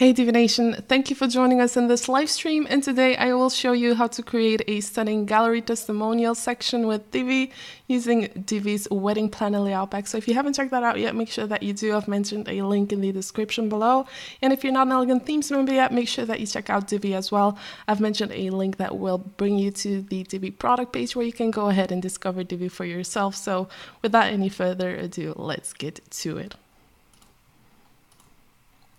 Hey Divination, thank you for joining us in this live stream, and today I will show you how to create a stunning gallery testimonial section with Divi using Divi's wedding planner layout pack. So if you haven't checked that out yet, make sure that you do. I've mentioned a link in the description below. And if you're not an Elegant Themes member yet, make sure that you check out Divi as well. I've mentioned a link that will bring you to the Divi product page where you can go ahead and discover Divi for yourself. So without any further ado, let's get to it.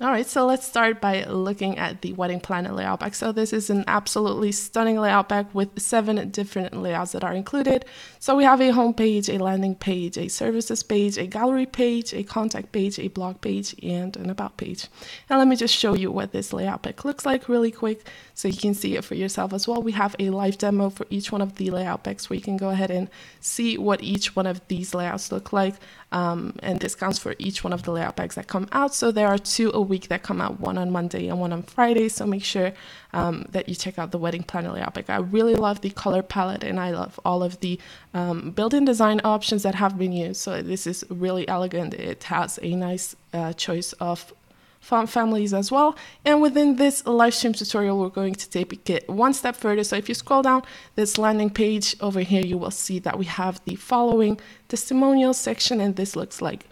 All right, so let's start by looking at the wedding planner layout pack. So this is an absolutely stunning layout pack with 7 different layouts that are included. So we have a home page, a landing page, a services page, a gallery page, a contact page, a blog page, and an about page. And let me just show you what this layout pack looks like really quick so you can see it for yourself as well. We have a live demo for each one of the layout packs where you can go ahead and see what each one of these layouts look like. And discounts for each one of the layout packs that come out. So there are 2 a week that come out, one on Monday and one on Friday. So make sure that you check out the wedding planner layout pack. I really love the color palette and I love all of the built-in design options that have been used. So this is really elegant. It has a nice choice of font families as well. And within this live stream tutorial, we're going to take it one step further. So if you scroll down this landing page over here, you will see that we have the following testimonials section, and this looks like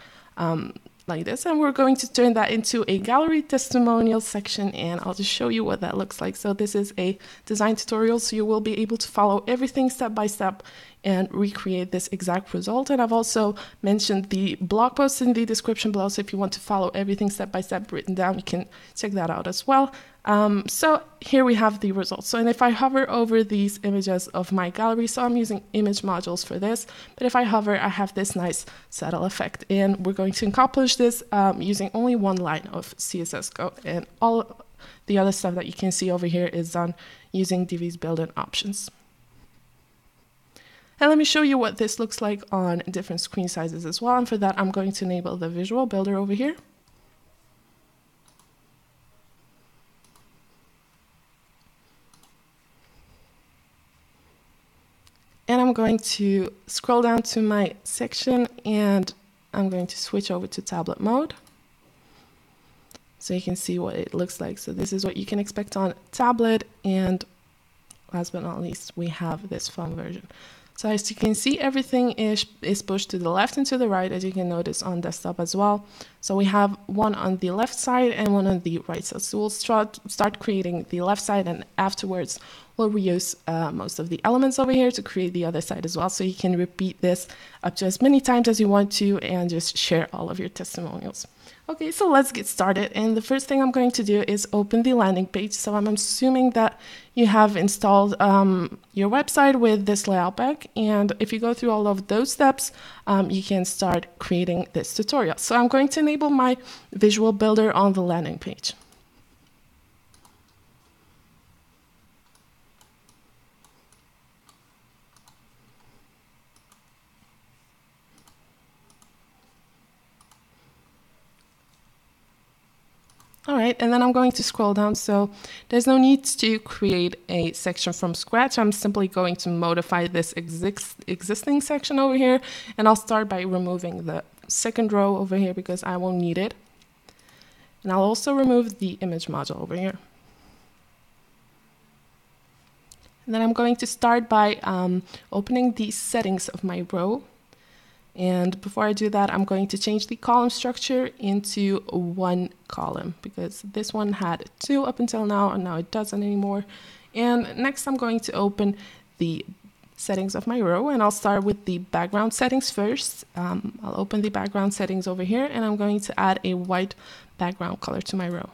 this. And we're going to turn that into a gallery testimonial section, and I'll just show you what that looks like. So this is a design tutorial, so you will be able to follow everything step by step and recreate this exact result. And I've also mentioned the blog post in the description below, so if you want to follow everything step by step written down, you can check that out as well. So here we have the results. So, and if I hover over these images of my gallery, so I'm using image modules for this, but if I hover, I have this nice saddle effect, and we're going to accomplish this using only one line of CSS code, and all the other stuff that you can see over here is done using Divi's built-in options. And let me show you what this looks like on different screen sizes as well. And for that, I'm going to enable the visual builder over here. And I'm going to scroll down to my section and I'm going to switch over to tablet mode so you can see what it looks like. So this is what you can expect on tablet, and last but not least, we have this phone version. So as you can see, everything is pushed to the left and to the right, as you can notice on desktop as well. So we have one on the left side and one on the right side. So we'll start creating the left side, and afterwards we'll reuse most of the elements over here to create the other side as well. So you can repeat this up to as many times as you want to and just share all of your testimonials. Okay, so let's get started. And the first thing I'm going to do is open the landing page. So I'm assuming that you have installed your website with this layout pack. And if you go through all of those steps, you can start creating this tutorial. So I'm going to enable my visual builder on the landing page. All right, and then I'm going to scroll down. So there's no need to create a section from scratch. I'm simply going to modify this existing section over here. And I'll start by removing the second row over here because I won't need it. And I'll also remove the image module over here. And then I'm going to start by opening the settings of my row. And before I do that, I'm going to change the column structure into 1 column because this one had 2 up until now, and now it doesn't anymore. And next I'm going to open the settings of my row, and I'll start with the background settings first. I'll open the background settings over here, and I'm going to add a white background color to my row.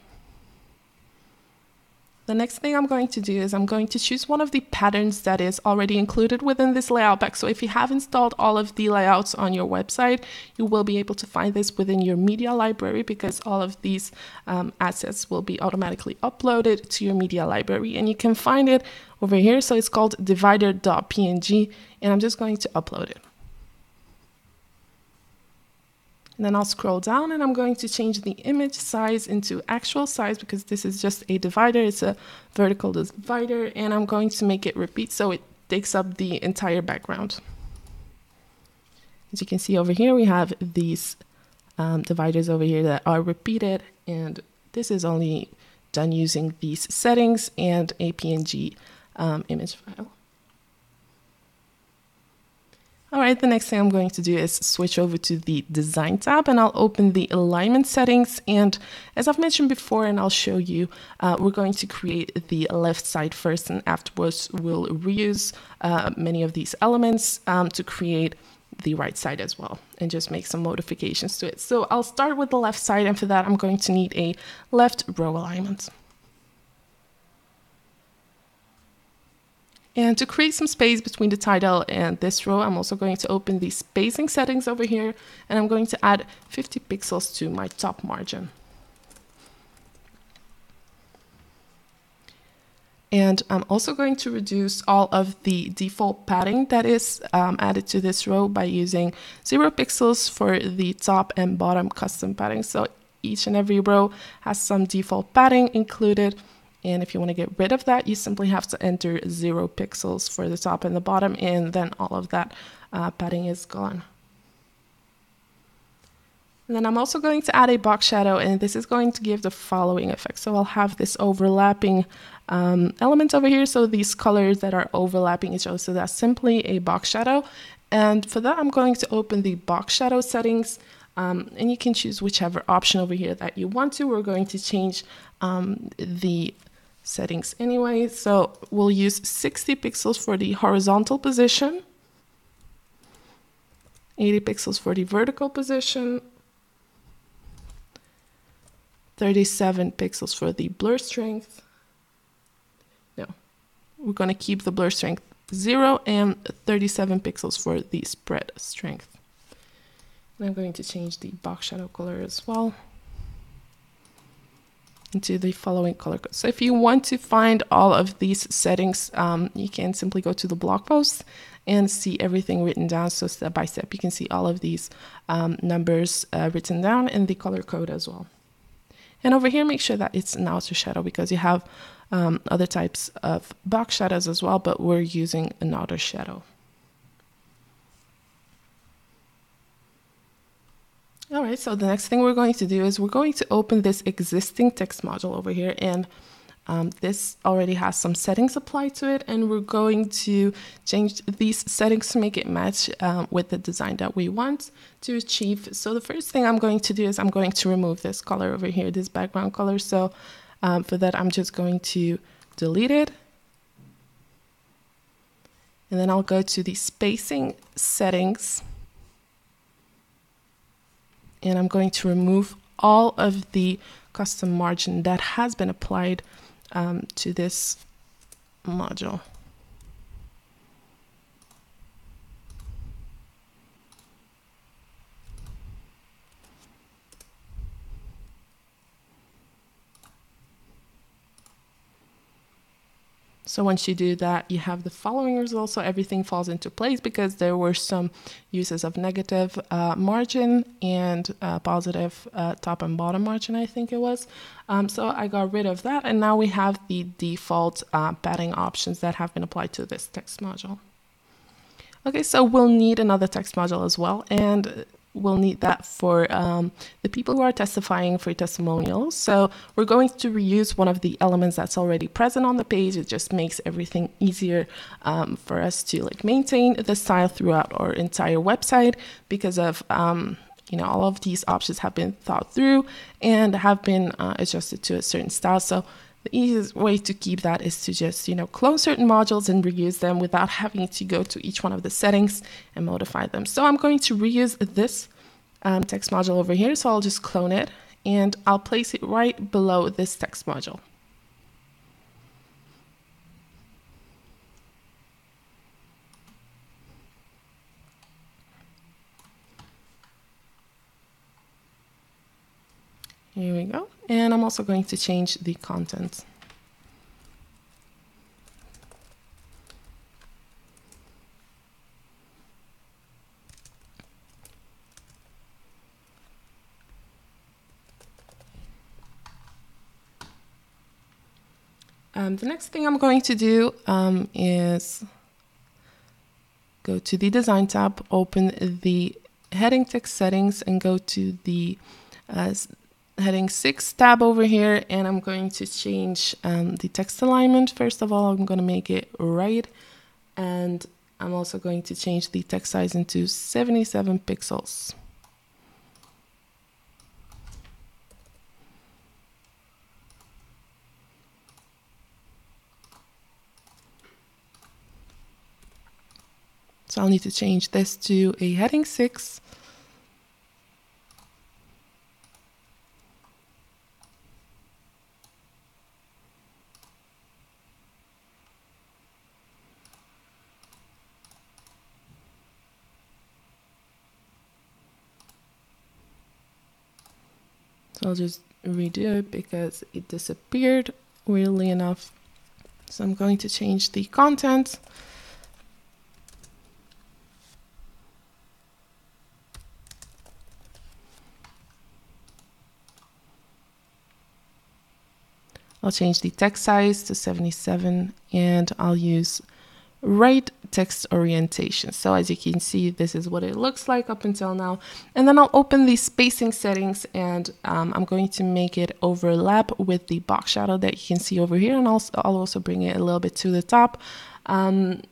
The next thing I'm going to do is I'm going to choose one of the patterns that is already included within this layout pack. So if you have installed all of the layouts on your website, you will be able to find this within your media library because all of these assets will be automatically uploaded to your media library, and you can find it over here. So it's called divider.png, and I'm just going to upload it. And then I'll scroll down and I'm going to change the image size into actual size because this is just a divider. It's a vertical divider, and I'm going to make it repeat so it takes up the entire background. As you can see over here, we have these dividers over here that are repeated, and this is only done using these settings and a PNG image file. All right, the next thing I'm going to do is switch over to the Design tab, and I'll open the Alignment settings. And as I've mentioned before, and I'll show you, we're going to create the left side first, and afterwards we'll reuse many of these elements to create the right side as well, and just make some modifications to it. So I'll start with the left side, and for that I'm going to need a left row alignment. And to create some space between the title and this row, I'm also going to open the spacing settings over here, and I'm going to add 50 pixels to my top margin. And I'm also going to reduce all of the default padding that is added to this row by using 0 pixels for the top and bottom custom padding. So each and every row has some default padding included. And if you want to get rid of that, you simply have to enter 0 pixels for the top and the bottom, and then all of that padding is gone. And then I'm also going to add a box shadow, and this is going to give the following effect. So I'll have this overlapping element over here. So these colors that are overlapping each other, so that's simply a box shadow. And for that, I'm going to open the box shadow settings, and you can choose whichever option over here that you want to. We're going to change the settings anyway. So we'll use 60 pixels for the horizontal position, 80 pixels for the vertical position, 37 pixels for the blur strength. No, we're going to keep the blur strength 0, and 37 pixels for the spread strength. And I'm going to change the box shadow color as well into the following color code. So if you want to find all of these settings, you can simply go to the blog post and see everything written down. So step by step, you can see all of these numbers written down in the color code as well. And over here, make sure that it's an outer shadow, because you have other types of box shadows as well, but we're using an outer shadow. All right, so the next thing we're going to do is we're going to open this existing text module over here, and this already has some settings applied to it, and we're going to change these settings to make it match with the design that we want to achieve. So the first thing I'm going to do is I'm going to remove this color over here, this background color. So for that, I'm just going to delete it. And then I'll go to the spacing settings, and I'm going to remove all of the custom margin that has been applied to this module. So once you do that, you have the following results. So everything falls into place because there were some uses of negative margin and positive top and bottom margin, I think it was. So I got rid of that, and now we have the default padding options that have been applied to this text module. Okay, so we'll need another text module as well, and we'll need that for the people who are testifying for testimonials. So we're going to reuse one of the elements that's already present on the page. It just makes everything easier for us to maintain the style throughout our entire website, because of all of these options have been thought through and have been adjusted to a certain style. So the easiest way to keep that is to just, clone certain modules and reuse them without having to go to each one of the settings and modify them. So I'm going to reuse this text module over here. So I'll just clone it, and I'll place it right below this text module. Here we go. And I'm also going to change the content. The next thing I'm going to do is go to the Design tab, open the heading text settings, and go to the heading 6 tab over here, and I'm going to change the text alignment. First of all, I'm going to make it right, and I'm also going to change the text size into 77 pixels. So I'll need to change this to a heading 6. So I'll just redo it because it disappeared, weirdly enough. So I'm going to change the content. I'll change the text size to 77, and I'll use right text orientation. So as you can see, this is what it looks like up until now. And then I'll open the spacing settings, and I'm going to make it overlap with the box shadow that you can see over here. And I'll also bring it a little bit to the top. And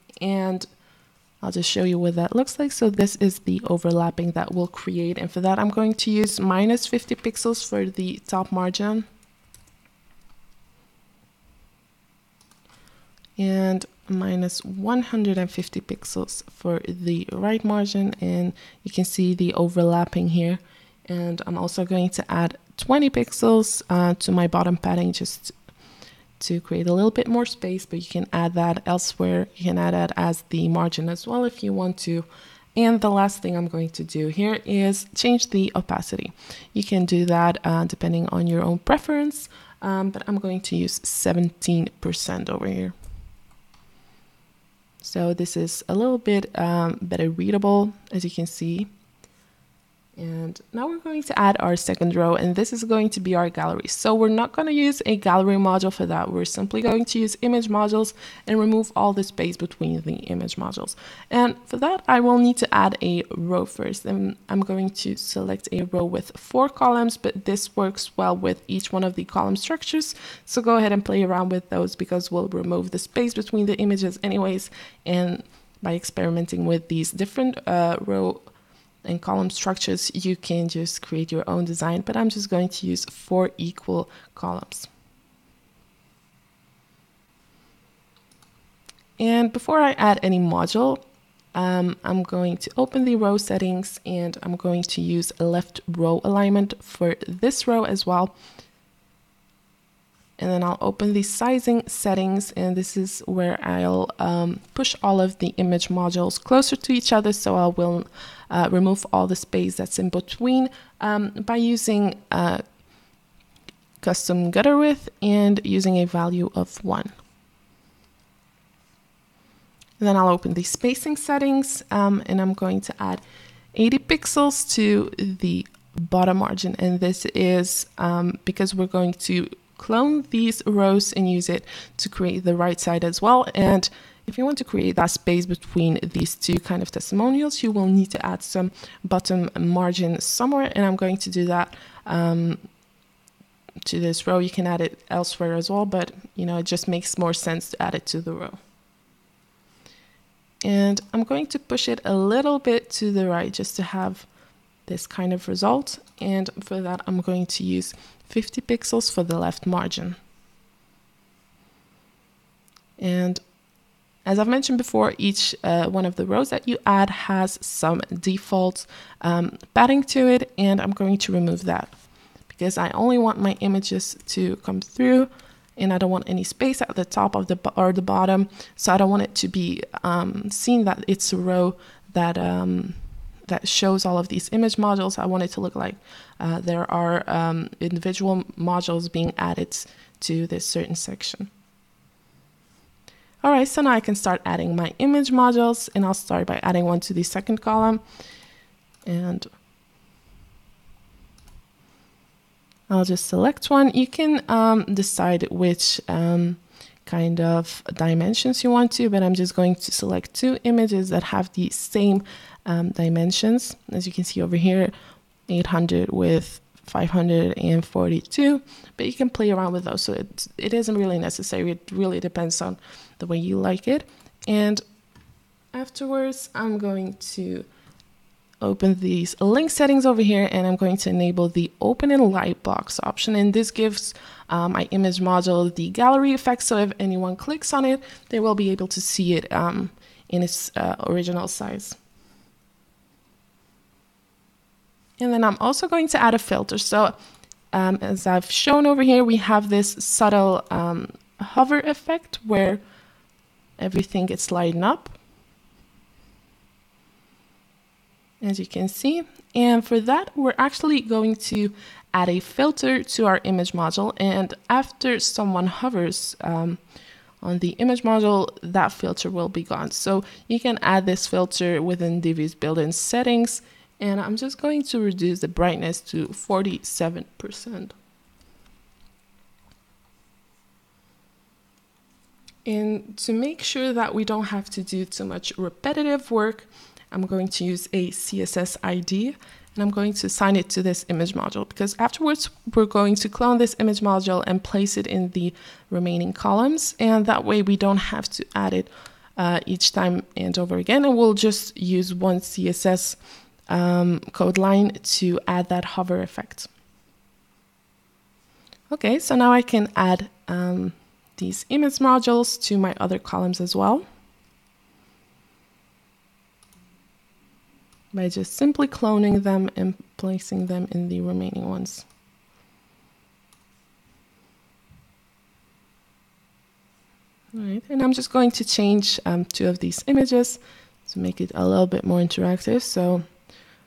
I'll just show you what that looks like. So this is the overlapping that we'll create. And for that, I'm going to use minus 50 pixels for the top margin. And minus 150 pixels for the right margin, and you can see the overlapping here. And I'm also going to add 20 pixels to my bottom padding just to create a little bit more space, but you can add that elsewhere. You can add that as the margin as well if you want to. And the last thing I'm going to do here is change the opacity. You can do that depending on your own preference, but I'm going to use 17% over here. So this is a little bit better readable, as you can see. And now we're going to add our second row, and this is going to be our gallery. So we're not going to use a gallery module for that. We're simply going to use image modules and remove all the space between the image modules. And for that, I will need to add a row first. And I'm going to select a row with 4 columns, but this works well with each one of the column structures. So go ahead and play around with those, because we'll remove the space between the images anyways. And by experimenting with these different row and column structures, you can just create your own design, but I'm just going to use 4 equal columns. And before I add any module, I'm going to open the row settings, and I'm going to use a left row alignment for this row as well. And then I'll open the sizing settings, and this is where I'll push all of the image modules closer to each other. So I will remove all the space that's in between by using custom gutter width and using a value of 1. And then I'll open the spacing settings, and I'm going to add 80 pixels to the bottom margin. And this is because we're going to clone these rows and use it to create the right side as well. And if you want to create that space between these two kind of testimonials, you will need to add some bottom margin somewhere, and I'm going to do that to this row. You can add it elsewhere as well, but it just makes more sense to add it to the row. And I'm going to push it a little bit to the right just to have this kind of result. And for that, I'm going to use 50 pixels for the left margin. And as I've mentioned before, each one of the rows that you add has some default padding to it, and I'm going to remove that because I only want my images to come through, and I don't want any space at the top of the bottom. So I don't want it to be seen that it's a row that that shows all of these image modules. I want it to look like there are individual modules being added to this certain section. All right, so now I can start adding my image modules, and I'll start by adding one to the second column. And I'll just select one. You can decide which kind of dimensions you want to, but I'm just going to select 2 images that have the same dimensions. As you can see over here, 800 with 542, but you can play around with those. So it isn't really necessary. It really depends on the way you like it. And afterwards, I'm going to open these link settings over here, and I'm going to enable the open in Lightbox option. And this gives my image module the gallery effect. So if anyone clicks on it, they will be able to see it in its original size. And then I'm also going to add a filter. So as I've shown over here, we have this subtle hover effect where everything gets lightened up, as you can see. And for that, we're actually going to add a filter to our image module. And after someone hovers on the image module, that filter will be gone. So you can add this filter within Divi's built-in settings. And I'm just going to reduce the brightness to 47%. And to make sure that we don't have to do too much repetitive work, I'm going to use a CSS ID, and I'm going to assign it to this image module, because afterwards we're going to clone this image module and place it in the remaining columns. And that way we don't have to add it each time and over again. And we'll just use one CSS code line to add that hover effect. Okay, so now I can add these image modules to my other columns as well, by just simply cloning them and placing them in the remaining ones. All right, and I'm just going to change 2 of these images to make it a little bit more interactive. So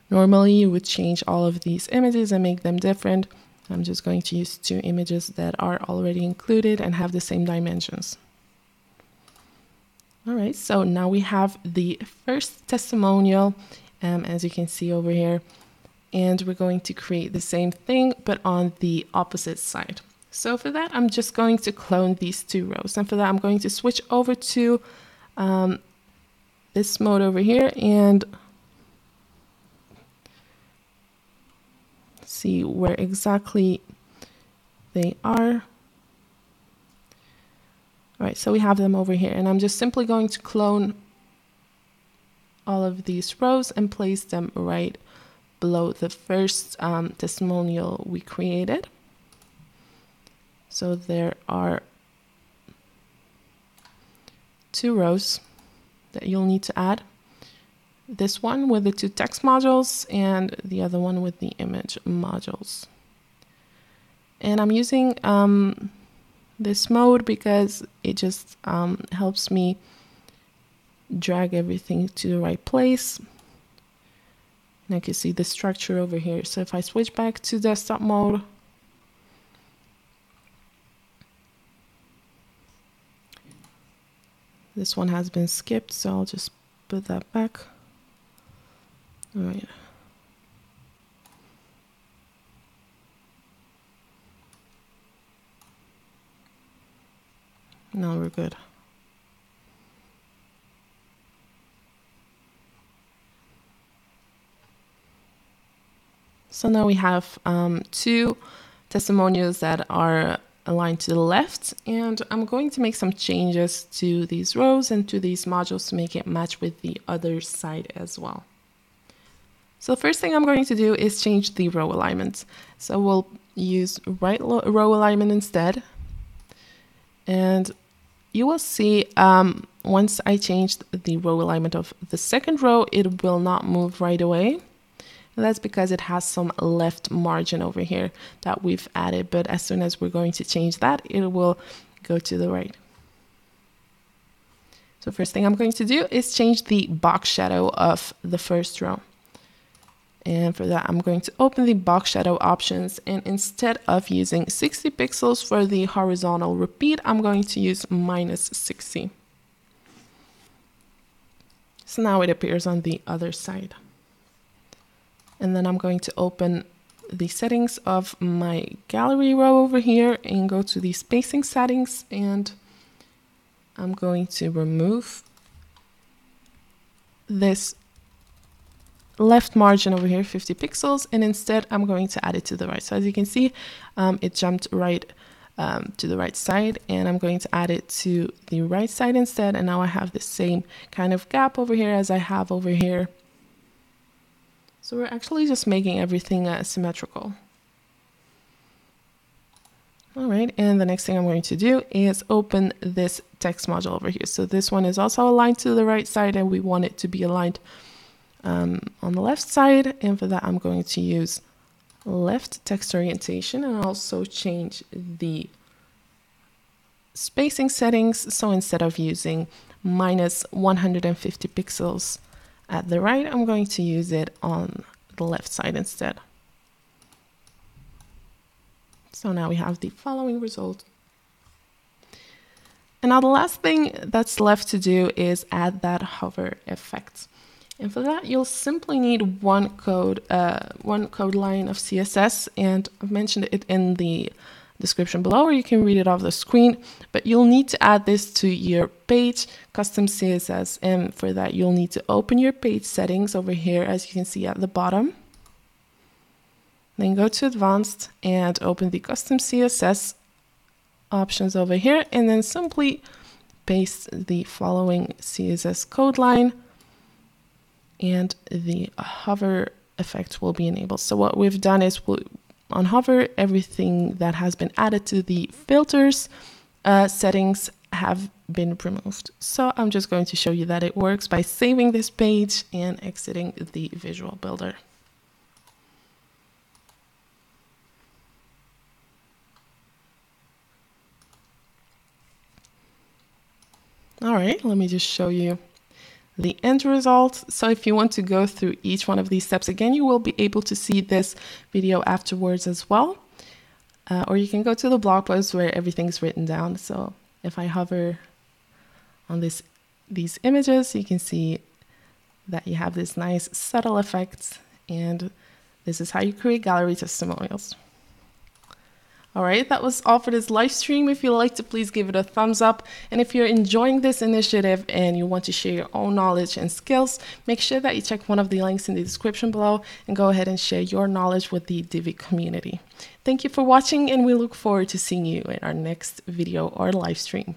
normally you would change all of these images and make them different. I'm just going to use 2 images that are already included and have the same dimensions. All right, so now we have the first testimonial, as you can see over here, and we're going to create the same thing, but on the opposite side. So for that, I'm just going to clone these 2 rows. And for that, I'm going to switch over to this mode over here and see where exactly they are. All right, so we have them over here, and I'm just simply going to clone all of these rows and place them right below the first testimonial we created. So there are 2 rows that you'll need to add. This one with the 2 text modules and the other one with the image modules. And I'm using this mode because it just helps me drag everything to the right place. And I can see the structure over here. So if I switch back to desktop mode, this one has been skipped, so I'll just put that back. All right. Now we're good. So now we have 2 testimonials that are aligned to the left, and I'm going to make some changes to these rows and to these modules to make it match with the other side as well. So the first thing I'm going to do is change the row alignment. So we'll use right row alignment instead. And you will see once I changed the row alignment of the second row, it will not move right away. And that's because it has some left margin over here that we've added. But as soon as we're going to change that, it will go to the right. So first thing I'm going to do is change the box shadow of the first row. And for that, I'm going to open the box shadow options. And instead of using 60 pixels for the horizontal repeat, I'm going to use -60. So now it appears on the other side. And then I'm going to open the settings of my gallery row over here and go to the spacing settings. And I'm going to remove this left margin over here 50 pixels, and instead I'm going to add it to the right. So as you can see, it jumped right to the right side, and I'm going to add it to the right side instead, and now I have the same kind of gap over here as I have over here. So we're actually just making everything symmetrical. All right, and the next thing I'm going to do is open this text module over here. So this one is also aligned to the right side, and we want it to be aligned on the left side. And for that, I'm going to use left text orientation and also change the spacing settings. So instead of using minus 150 pixels at the right, I'm going to use it on the left side instead. So now we have the following result. And now the last thing that's left to do is add that hover effect. And for that, you'll simply need one code line of CSS, and I've mentioned it in the description below, or you can read it off the screen, but you'll need to add this to your page custom CSS. And for that, you'll need to open your page settings over here, as you can see at the bottom. Then go to advanced and open the custom CSS options over here, and then simply paste the following CSS code line, and the hover effect will be enabled. So what we've done is on hover, everything that has been added to the filters settings have been removed. So I'm just going to show you that it works by saving this page and exiting the visual builder. All right, let me just show you the end result. So if you want to go through each one of these steps again, you will be able to see this video afterwards as well. Or you can go to the blog post where everything's written down. So if I hover on these images, you can see that you have this nice subtle effect, and this is how you create gallery testimonials. All right, that was all for this live stream. If you liked it, please give it a thumbs up. And if you're enjoying this initiative and you want to share your own knowledge and skills, make sure that you check one of the links in the description below and go ahead and share your knowledge with the Divi community. Thank you for watching, and we look forward to seeing you in our next video or live stream.